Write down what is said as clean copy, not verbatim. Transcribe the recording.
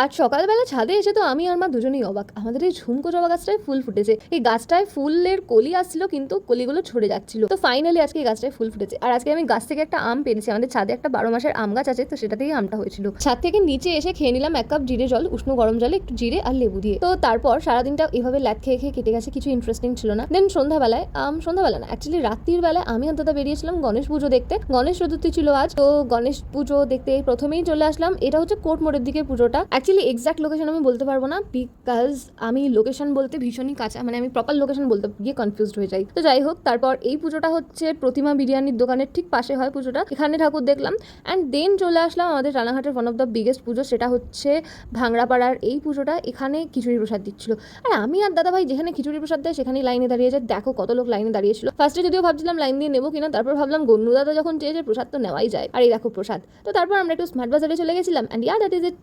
আজ সকালবেলা ছাদে এসে তো আমি আর মা দুজনেই অবাক, আমাদের এই ঝুমকো জবা গাছটায় ফুল ফুটেছে। এই গাছটায় ফুলের কলি আসছিল কিন্তু কলিগুলো ঝরে যাচ্ছিল। তো ফাইনালি আজকে এই গাছটায় ফুল ফুটেছে। আর আজকে আমি গাছ থেকে একটা আম পেরেছি, আমাদের ছাদে একটা 12 মাসের আম গাছ আছে, তো সেটা থেকেই আমটা হয়েছিল। ছাদ থেকে নিচে এসে খেয়ে নিলাম 1 কাপ জিরে জল, উষ্ণ গরম জলে একটু জিরে আর লেবু দিয়ে। তো তারপর সারাদিনটা এভাবে ল্যাদ খেয়ে খেয়ে কেটে গেছে, কিছু ইন্টারেস্টিং ছিল না। দেন সন্ধ্যাবেলা না, অ্যাকচুয়ালি রাত্রির বেলায় আমি আর দাদা বেরিয়েছিলাম গণেশ পুজো দেখতে। গণেশ চতুর্থী ছিল আজ, তো গণেশ পুজো দেখতে প্রথমেই চলে আসলাম। এটা হচ্ছে কোর্ট মোড়ের দিকে পুজোটা। অ্যাকচুয়ালি এক্সাক্ট লোকেশন আমি বলতে পারবো না, বিকজ আমি লোকেশন বলতে ভীষণই কাঁচা, মানে আমি প্রপার লোকেশন বলতে গিয়ে কনফিউজড হয়ে যাই। তো যাই হোক, তারপর এই পুজোটা হচ্ছে প্রতিমা বিরিয়ানির দোকানের ঠিক পাশে হয় পুজোটা, এখানে ঠাকুর দেখলাম। অ্যান্ড দেন চলে আসলাম আমাদের রানাঘাটের ওয়ান অফ দ্য বিগেস্ট পুজো, সেটা হচ্ছে ভাঙড়াপাড়ার এই পুজোটা। এখানে খিচুড়ি প্রসাদ দিচ্ছিল, আর আমি আর দাদা ভাই যেখানে খিচুড়ি প্রসাদ দেয় সেখানেই লাইনে দাঁড়িয়ে যায়। দেখো কত লোক লাইনে দাঁড়িয়েছিল। ফার্স্টে যদিও ভাবছিলাম লাইন দিয়ে নেবো কিনা, তারপর ভাবলাম গন্নু দাদা যখন চেয়েছে প্রসাদ তো নেওয়াই যায়, আর এই দেখো প্রসাদ। তো তারপর আমরা একটু স্মার্ট বাজারে চলে গেছিলাম, অ্যান্ড দ্যাট ইজ ইট।